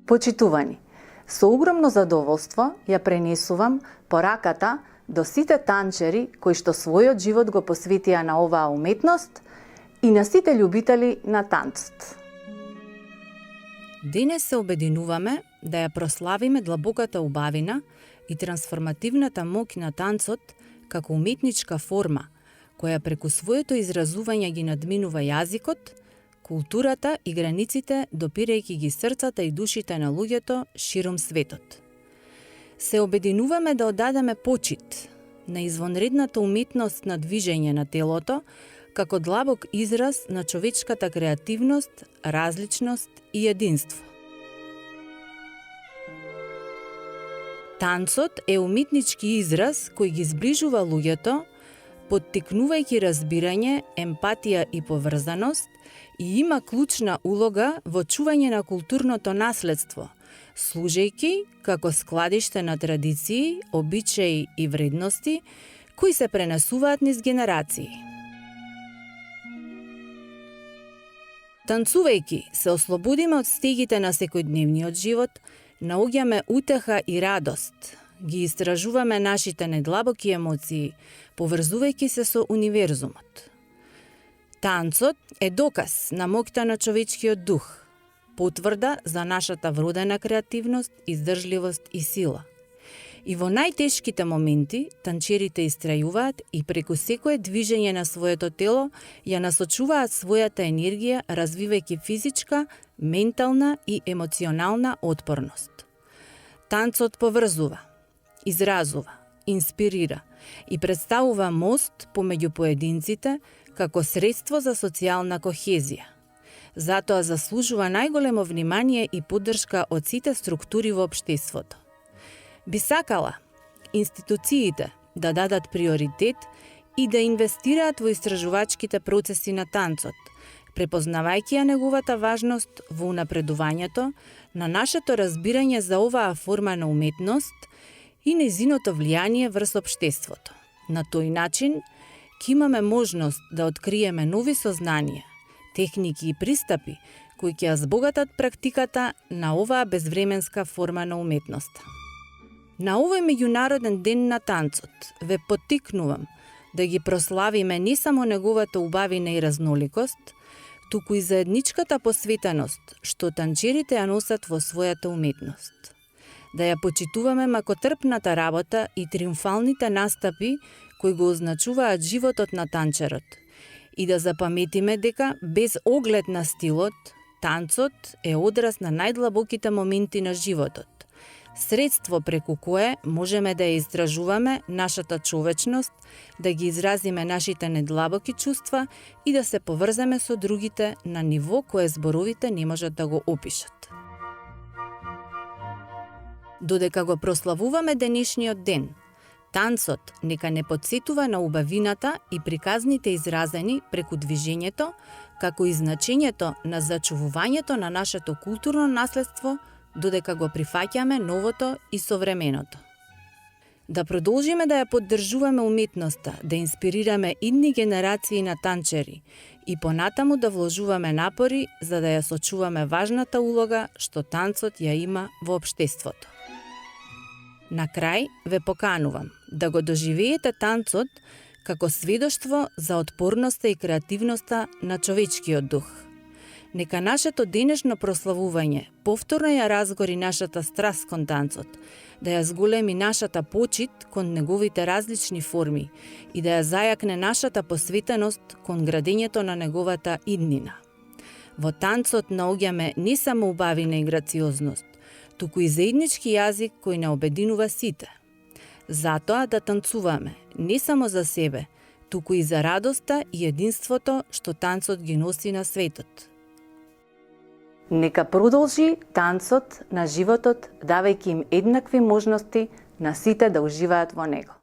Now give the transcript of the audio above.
Почитувани, со огромно задоволство ја пренесувам пораката до сите танчери кои што својот живот го посветија на оваа уметност и на сите љубители на танцот. Денес се обединуваме да ја прославиме длабоката убавина и трансформативната моќ на танцот како уметничка форма, која преку своето изразување ги надминува јазикот, културата и границите, допирајќи ги срцата и душите на луѓето широм светот. Се обединуваме да одадеме почит на извонредната уметност на движење на телото, како длабок израз на човечката креативност, различност и единство. Танцот е уметнички израз кој ги зближува луѓето, поттикнувајќи разбирање, емпатија и поврзаност, и има клучна улога во чување на културното наследство, служејќи како складиште на традиции, обичаи и вредности кои се пренесуваат низ генерации. Танцувајќи се ослободиме од стегите на секојдневниот живот, наоѓаме утеха и радост, ги истражуваме нашите недлабоки емоции, поврзувајќи се со универзумот. Танцот е доказ на моќта на човечкиот дух, потврда за нашата вродена креативност, издржливост и сила. И во најтешките моменти, танчерите истрајуваат и преку секое движење на своето тело ја насочуваат својата енергија, развивајќи физичка, ментална и емоционална отпорност. Танцот поврзува, изразува, инспирира и представува мост помеѓу поединците како средство за социјална кохезија. Затоа заслужува најголемо внимание и поддршка од сите структури во општеството. Би сакала институциите да дадат приоритет и да инвестираат во истражувачките процеси на танцот, препознавајќи ја неговата важност во унапредувањето на нашето разбирање за оваа форма на уметност и нејзиното влијание врз општеството. На тој начин ќе имаме можност да откриеме нови сознанија, техники и пристапи кои ќе ја збогатат практиката на оваа безвременска форма на уметноста. На овој меѓународен ден на танцот ве поттикнувам да ги прославиме не само неговата убавина и разноликост, туку и заедничката посветеност што танчерите ја носат во својата уметност. Да ја почитуваме макотрпната работа и триумфалните настапи кои го означуваат животот на танчерот и да запаметиме дека без оглед на стилот, танцот е одраз на најдлабоките моменти на животот, средство преку кое можеме да ја истражуваме нашата човечност, да ги изразиме нашите недлабоки чувства и да се поврземе со другите на ниво кое зборовите не можат да го опишат. Додека го прославуваме денешниот ден, танцот нека не потсетува на убавината и приказните изразени преку движењето, како и значењето на зачувувањето на нашето културно наследство, додека го прифаќаме новото и современото. Да продолжиме да ја поддржуваме уметноста, да инспирираме идни генерации на танчери и понатаму да вложуваме напори за да ја сочуваме важната улога што танцот ја има во општеството. На крај ве поканувам да го доживеете танцот како сведоштво за отпорноста и креативноста на човечкиот дух. Нека нашето денешно прославување повторно ја разгори нашата страст кон танцот, да ја зголеми нашата почит кон неговите различни форми и да ја зајакне нашата посветеност кон градењето на неговата иднина. Во танцот наоѓаме не само убавина и грациозност, туку и заеднички јазик кој не обединува сите. Затоа да танцуваме не само за себе, туку и за радоста и единството што танцот ги носи на светот. Нека продолжи танцот на животот, давајќи им еднакви можности на сите да уживаат во него.